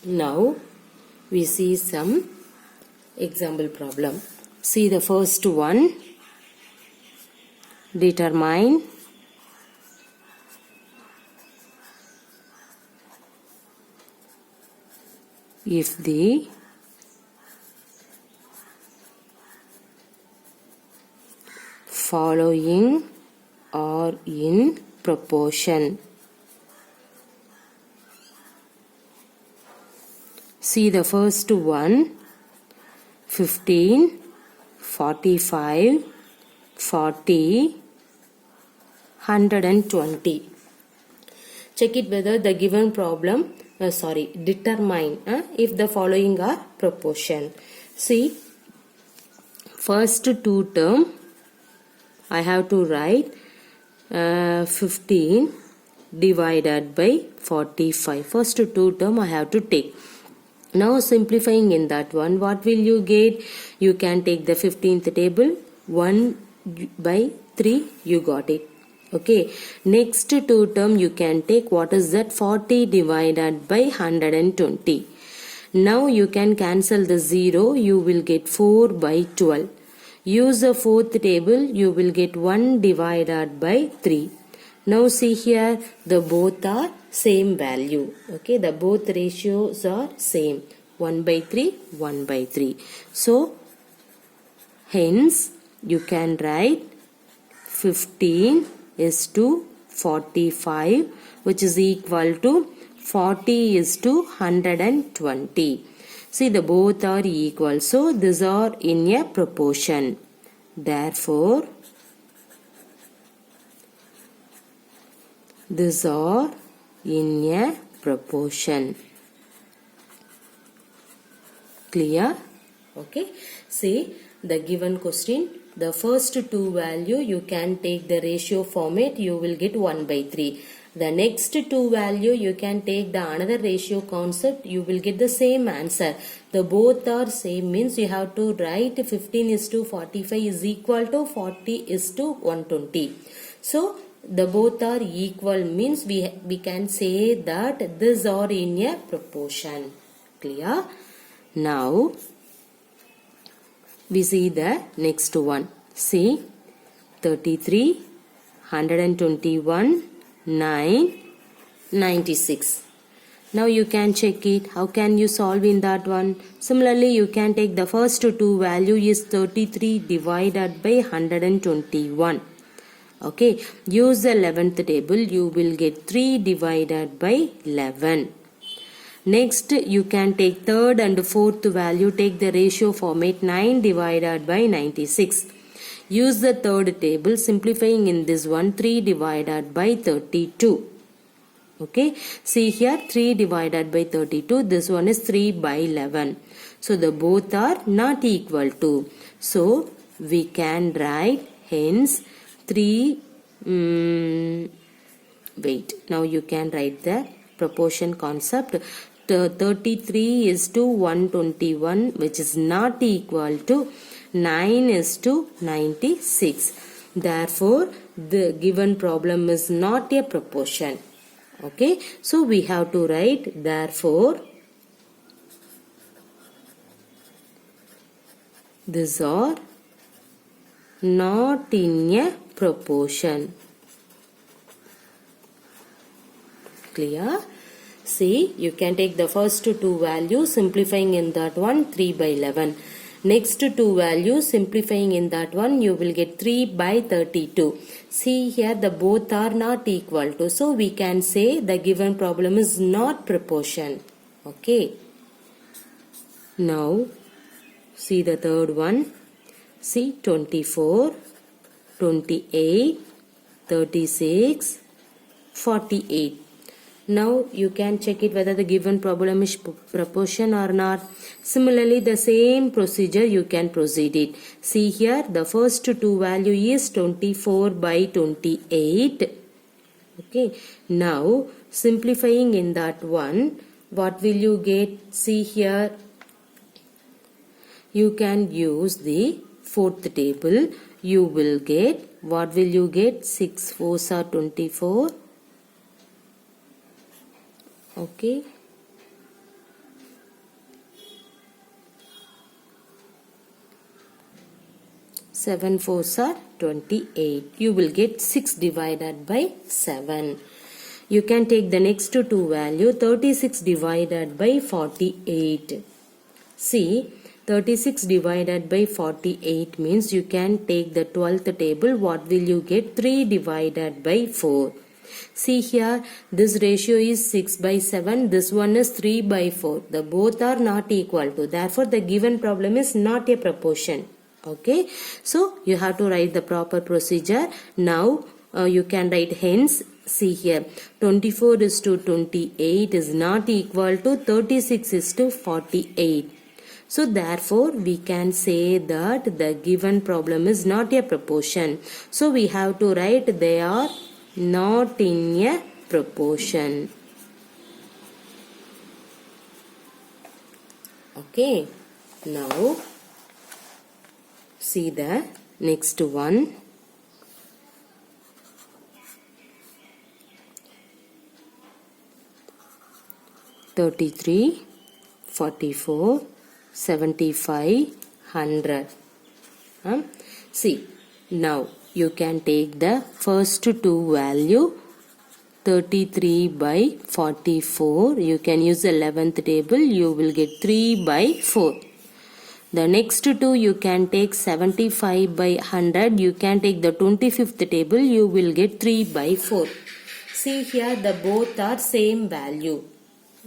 Now we see some example problem. See the first one. Determine if the following are in proportion. See the first one. 15, 45, 40, 120. Check it whether the given problem, determine if the following are proportion. See, first two term I have to write 15 divided by 45. First two term I have to take. Now simplifying in that one, what will you get? You can take the 15th table, 1 by 3, you got it. Okay, next two term you can take, what is that? 40 divided by 120. Now you can cancel the 0, you will get 4 by 12. Use the fourth table, you will get 1 divided by 3. Now see here, the both are same value. Okay, the both ratios are same. 1 by 3, 1 by 3. So, hence, you can write 15 is to 45, which is equal to 40 is to 120. See, the both are equal. So, these are in a proportion. Therefore, these are in a proportion. Clear? Okay. See the given question. The first two value you can take the ratio format, you will get 1 by 3. The next two value you can take the another ratio concept, you will get the same answer. The both are same means you have to write 15 is to 45 is equal to 40 is to 120. So the both are equal means we can say that these are in a proportion. Clear? Now we see the next one. See 33, 121, 9, 96. Now you can check it. How can you solve in that one? Similarly, you can take the first two value is 33 divided by 121. Okay, use the 11th table, you will get 3 divided by 11. Next, you can take third and fourth value, take the ratio format 9 divided by 96. Use the third table, simplifying in this one 3 divided by 32. Okay, see here 3 divided by 32, this one is 3 by 11. So, the both are not equal to. So, we can write hence 3, wait, now you can write the proportion concept. 33 is to 121, which is not equal to 9 is to 96. Therefore, the given problem is not a proportion. Okay, so we have to write therefore these are not in a proportion. Clear? See, you can take the first two values, simplifying in that one 3 by 11. Next two values, simplifying in that one, you will get 3 by 32. See here, the both are not equal to. So, we can say the given problem is not proportion. Okay. Now, see the third one. See 24, 28, 36, 48. Now you can check it whether the given problem is proportion or not. Similarly, the same procedure you can proceed it. See here, the first two value is 24 by 28. Okay. Now simplifying in that one, what will you get? See here, you can use the fourth table. You will get, what will you get? 6 4s are 24. Okay, 7 fours are 28. You will get 6 divided by 7. You can take the next two value, 36 divided by 48. See, 36 divided by 48 means you can take the 12th table. What will you get? 3 divided by 4. See here, this ratio is 6 by 7. This one is 3 by 4. The both are not equal to. Therefore, the given problem is not a proportion. Okay. So, you have to write the proper procedure. Now, you can write hence. See here, 24 is to 28 is not equal to 36 is to 48. So therefore, we can say that the given problem is not a proportion. So we have to write they are not in a proportion. Okay. Now, see the next one. 33, 44, 75, 100. See, now you can take the first two value 33 by 44. You can use the 11th table. You will get 3 by 4. The next two you can take 75 by 100. You can take the 25th table. You will get 3 by 4. See here, the both are same value.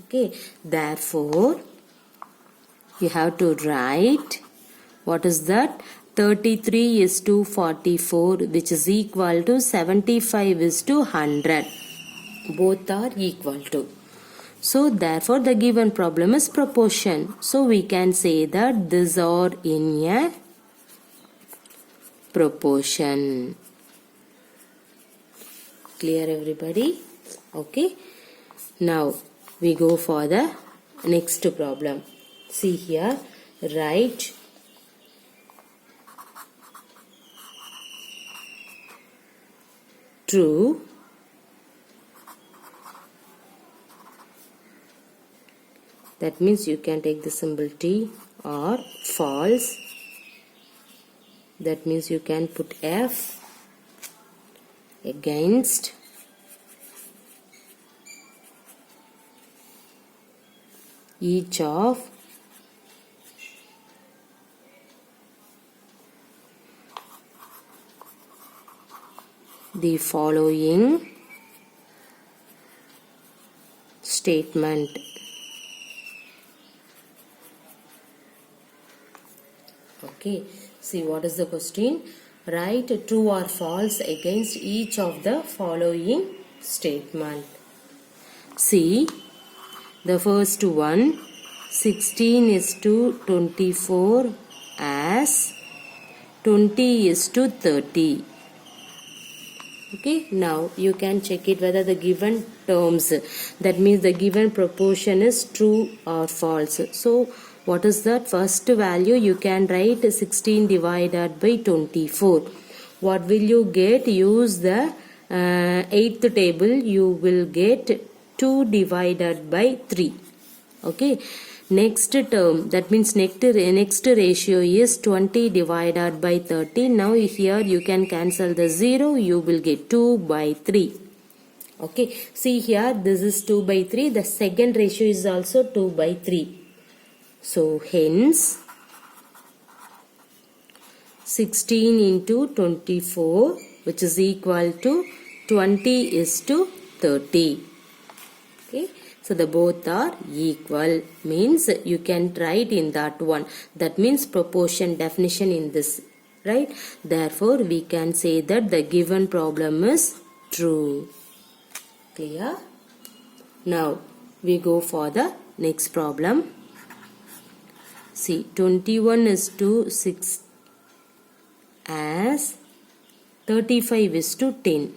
Okay, therefore you have to write what is that? 33 is to 44, which is equal to 75 is to 100. Both are equal to. So therefore the given problem is proportion. So we can say that these are in a proportion. Clear everybody? Okay. Now we go for the next problem. See here, write true, that means you can take the symbol T, or false, that means you can put F, against, each of the following statement. Okay, see what is the question? Write true or false against each of the following statement. See, the first one, 16 is to 24 as 20 is to 30. Okay, now you can check it whether the given terms, that means the given proportion is true or false. So what is that? First value you can write 16 divided by 24. What will you get? Use the 8th table. You will get 2 divided by 3. Okay. Next term, that means next ratio is 20 divided by 30. Now here you can cancel the 0. You will get 2 by 3. Okay. See here, this is 2 by 3. The second ratio is also 2 by 3. So hence 16 into 24, which is equal to 20 is to 30. Okay. So the both are equal, means you can write in that one. That means proportion definition in this, right? Therefore we can say that the given problem is true. Clear? Now we go for the next problem. See, 21 is to 6 as 35 is to 10.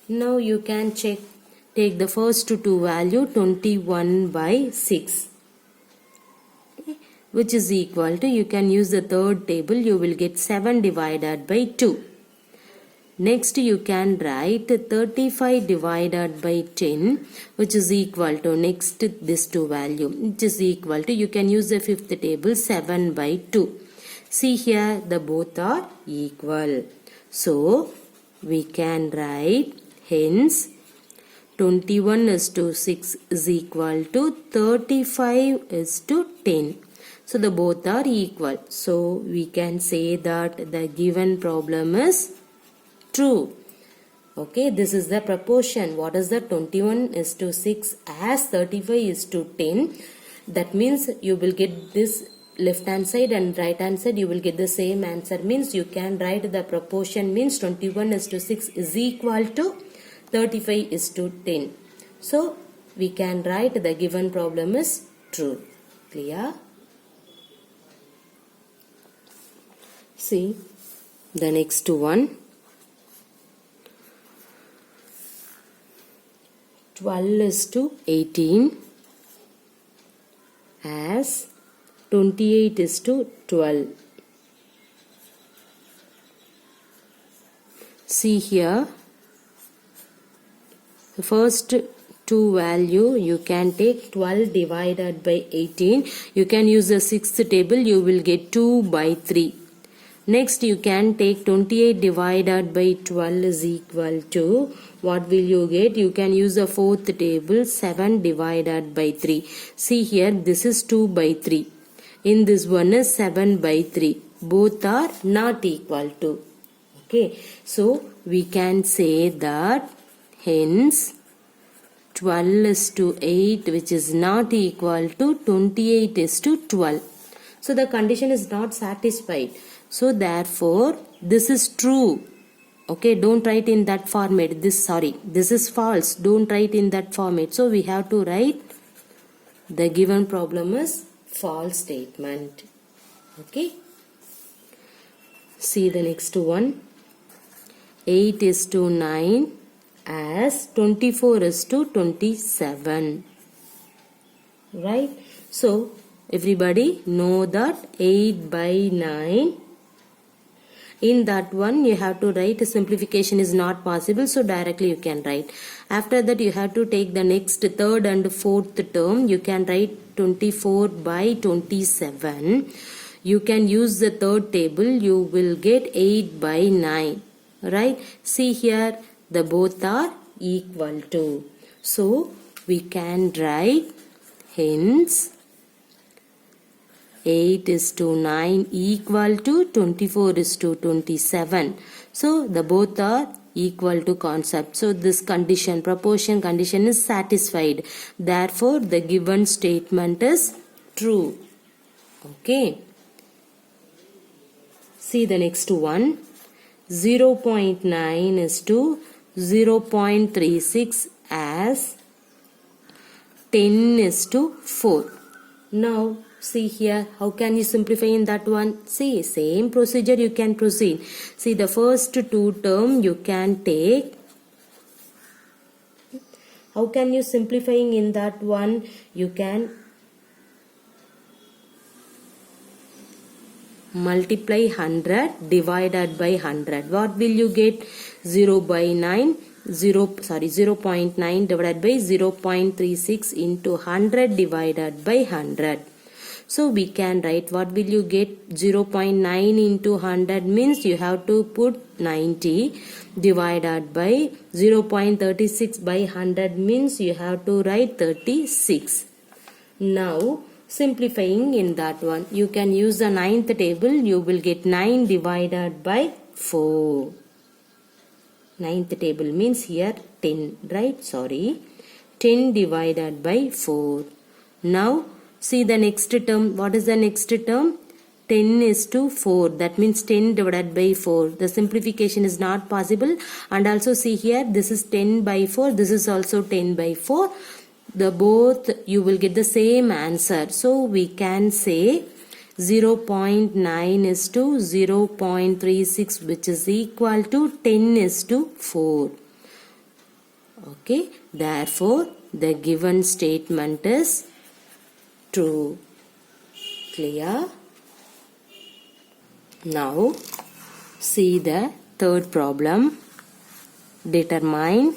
Now you can check. Take the first two value 21 by 6, okay, which is equal to, you can use the third table, you will get 7 divided by 2. Next you can write 35 divided by 10, which is equal to, next this two value, which is equal to, you can use the fifth table, 7 by 2. See here, the both are equal. So, we can write, hence, 21 is to 6 is equal to 35 is to 10. So, the both are equal. So, we can say that the given problem is true. Okay, this is the proportion. What is that? 21 is to 6 as 35 is to 10. That means you will get this left hand side and right hand side, you will get the same answer. Means you can write the proportion means 21 is to 6 is equal to 35 is to 10. So, we can write the given problem is true. Clear? See the next one. 12 is to 18 as 28 is to 12. See here, the first two value you can take 12 divided by 18. You can use the sixth table, you will get 2 by 3. Next you can take 28 divided by 12 is equal to, what will you get? You can use the fourth table, 7 divided by 3. See here, this is 2 by 3. In this one is 7 by 3. Both are not equal to. Okay, so we can say that hence 12 is to 8 which is not equal to 28 is to 12. So the condition is not satisfied. So therefore this is true. Okay, don't write in that format. This is false. Don't write in that format. So we have to write the given problem is false statement. Okay. See the next one. 8 is to 9 as 24 is to 27. Right. So everybody know that 8 by 9. In that one you have to write, simplification is not possible, so directly you can write. After that you have to take the next third and fourth term. You can write 24 by 27. You can use the third table, you will get 8 by 9. Right? See here, the both are equal to. So we can write hence 8 is to 9 equal to 24 is to 27. So the both are equal to concept. So this condition, proportion condition is satisfied. Therefore the given statement is true. Okay. See the next one. 0.9 is to 0.36 as 10 is to 4. Now see here, how can you simplify in that one? See, same procedure you can proceed. See, the first two term you can take. How can you simplifying in that one? You can multiply 100 divided by 100. What will you get? 0.9 divided by 0.36 into 100 divided by 100. So we can write, what will you get? 0.9 into 100 means you have to put 90 divided by 0.36 by 100 means you have to write 36. Now simplifying in that one, you can use the ninth table, you will get 9 divided by 4. Ninth table means here 10, right? 10 divided by 4. Now see the next term. What is the next term? 10 is to 4. That means 10 divided by 4. The simplification is not possible. And also see here, this is 10 by 4. This is also 10 by 4. The both you will get the same answer. So we can say 0.9 is to 0.36 which is equal to 10 is to 4. Okay. Therefore, the given statement is true. Clear? Now, see the third problem. Determine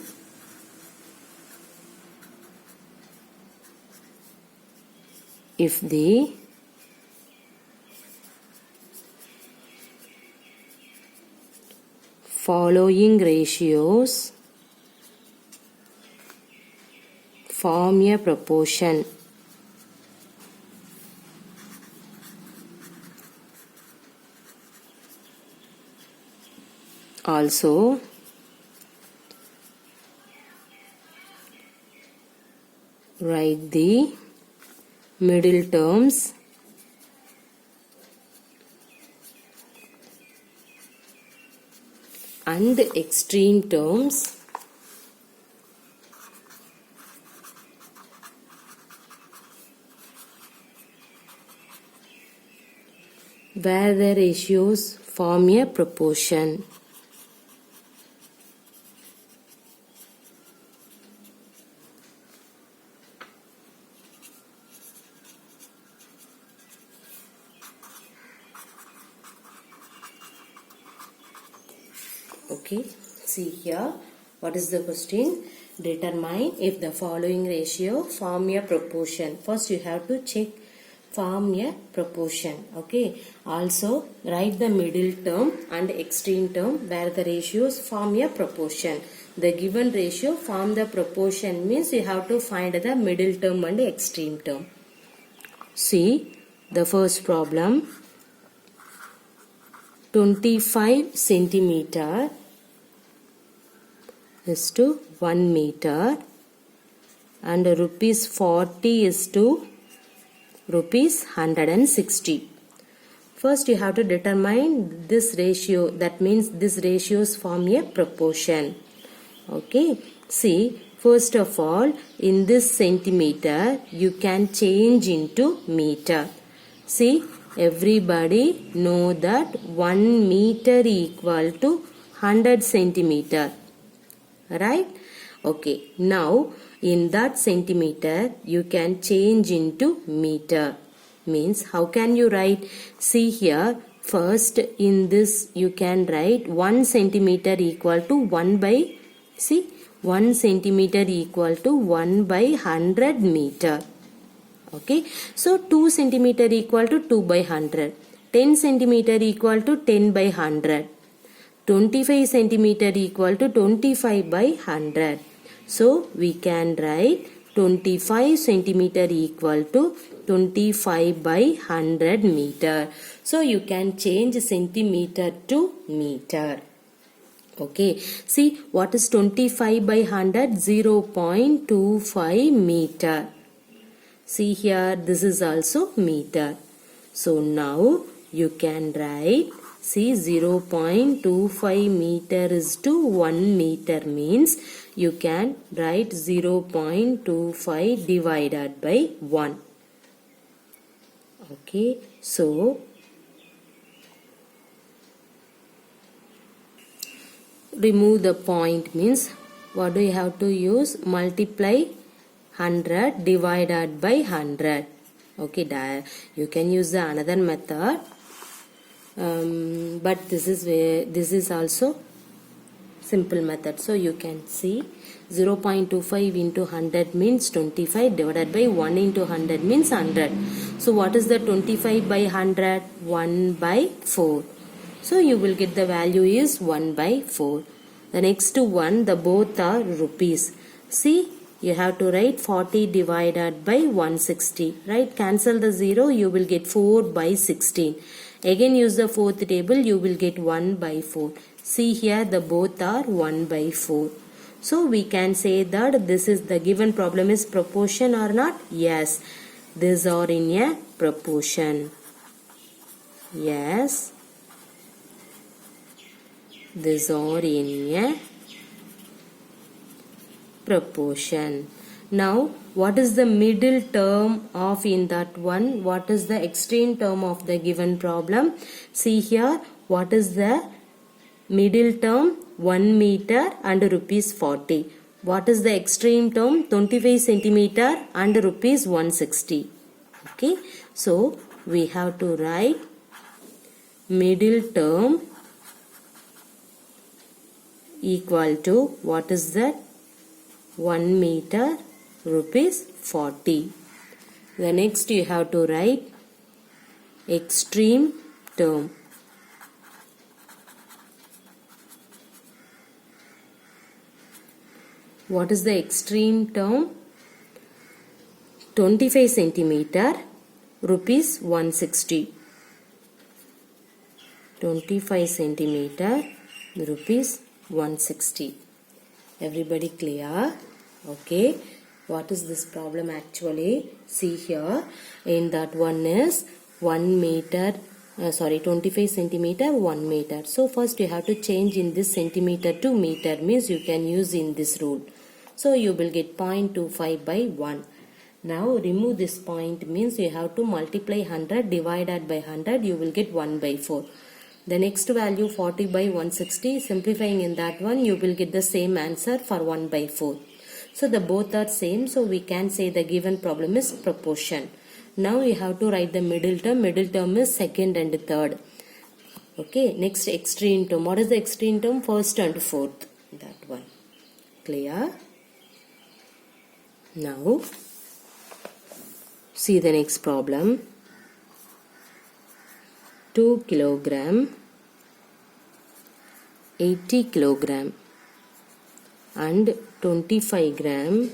if the following ratios form a proportion. Also, write the middle terms and extreme terms where the ratios form a proportion. Okay, see here, what is the question? Determine if the following ratio form a proportion. First you have to check form a proportion. Okay, also write the middle term and extreme term where the ratios form a proportion. The given ratio form the proportion means you have to find the middle term and extreme term. See the first problem. 25 centimeter is to 1 meter and rupees 40 is to rupees 160. First you have to determine this ratio, that means this ratios form a proportion. Okay, see, first of all, in this centimeter you can change into meter. See, everybody know that 1 meter equal to 100 centimeter, right? Okay, now in that centimeter you can change into meter. Means how can you write? See here, first in this you can write 1 centimeter equal to 1 by, see, 1 centimeter equal to 1 by 100 meter. Okay, so 2 centimeter equal to 2 by 100, 10 centimeter equal to 10 by 100, 25 centimeter equal to 25 by 100. So we can write 25 centimeter equal to 25 by 100 meter. So you can change centimeter to meter. Okay, see, what is 25 by 100? 0.25 meter. See here, this is also meter. So now you can write, see, 0.25 meter is to 1 meter means you can write 0.25 divided by 1. Okay, so remove the point means what do you have to use? Multiply 100 divided by 100. Okay, you can use the another method, but this is also simple method. So you can see 0.25 into 100 means 25 divided by 1 into 100 means 100. So what is the 25 by 100? 1 by 4. So you will get the value is 1 by 4. The next one, the both are rupees. See, you have to write 40 divided by 160. Right? Cancel the 0, you will get 4 by 16. Again use the fourth table, you will get 1 by 4. See here, the both are 1 by 4. So we can say that this is the given problem is proportion or not? Yes, these are in a proportion. Yes, these are in a proportion. Now what is the middle term of in that one? What is the extreme term of the given problem? See here, what is the middle term? 1 meter and rupees 40. What is the extreme term? 25 centimeter and rupees 160. Okay, so we have to write middle term equal to, what is that? 1 meter rupees 40. The next you have to write extreme term. What is the extreme term? 25 centimeter, rupees 160. 25 centimeter, rupees 160. Everybody clear? Okay. What is this problem actually? See here, in that one is 1 meter, 25 centimeter, 1 meter. So first you have to change in this centimeter to meter, means you can use in this rule. So you will get 0.25 by 1. Now remove this point, means you have to multiply 100 divided by 100, you will get 1 by 4. The next value 40 by 160, simplifying in that one, you will get the same answer for 1 by 4. So the both are same, so we can say the given problem is proportion. Now you have to write the middle term. Middle term is second and third. Okay, next extreme term. What is the extreme term? First and fourth. That one. Clear? Now, see the next problem. 2 kilogram, 80 kilogram and 25 gram,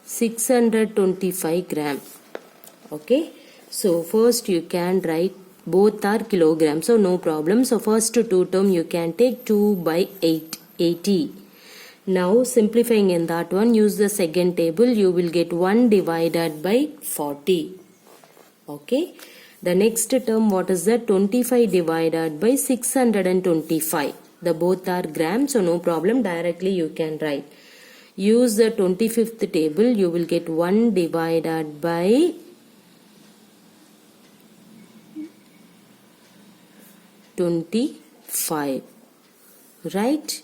625 gram. Okay, so first you can write both are kilograms, so no problem. So first two term you can take 2 by 8, 80. Now simplifying in that one, use the second table, you will get 1 divided by 40. Okay. The next term, what is that? 25 divided by 625. The both are grams, so no problem. Directly you can write. Use the 25th table. You will get 1 divided by 25. Right?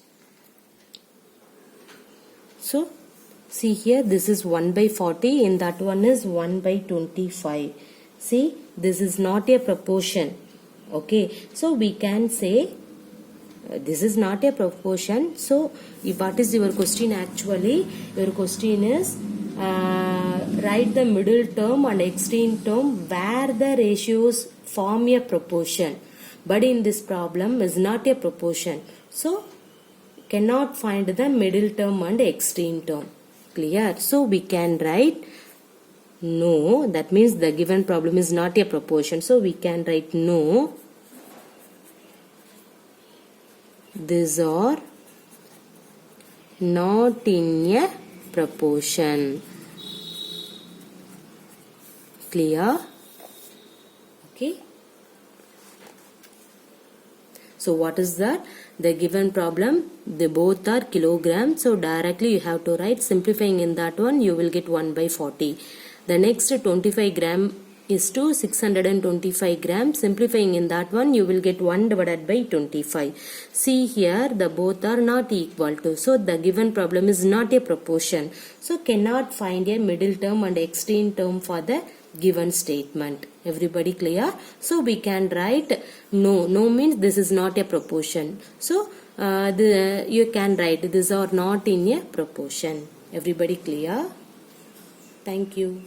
So, see here, this is 1 by 40. In that one is 1 by 25. See, this is not a proportion. Okay, so we can say this is not a proportion. So, what is your question actually? Your question is write the middle term and extreme term where the ratios form a proportion. But in this problem is not a proportion. So, cannot find the middle term and extreme term. Clear? So, we can write no, that means the given problem is not a proportion. So we can write no. These are not in a proportion. Clear? Okay. So what is that? The given problem, they both are kilograms. So directly you have to write, simplifying in that one, you will get 1 by 40. The next 25 gram is to 625 grams. Simplifying in that one, you will get 1 divided by 25. See here, the both are not equal to. So the given problem is not a proportion. So cannot find a middle term and extreme term for the given statement. Everybody clear? So we can write no. No means this is not a proportion. So you can write these are not in a proportion. Everybody clear? Thank you.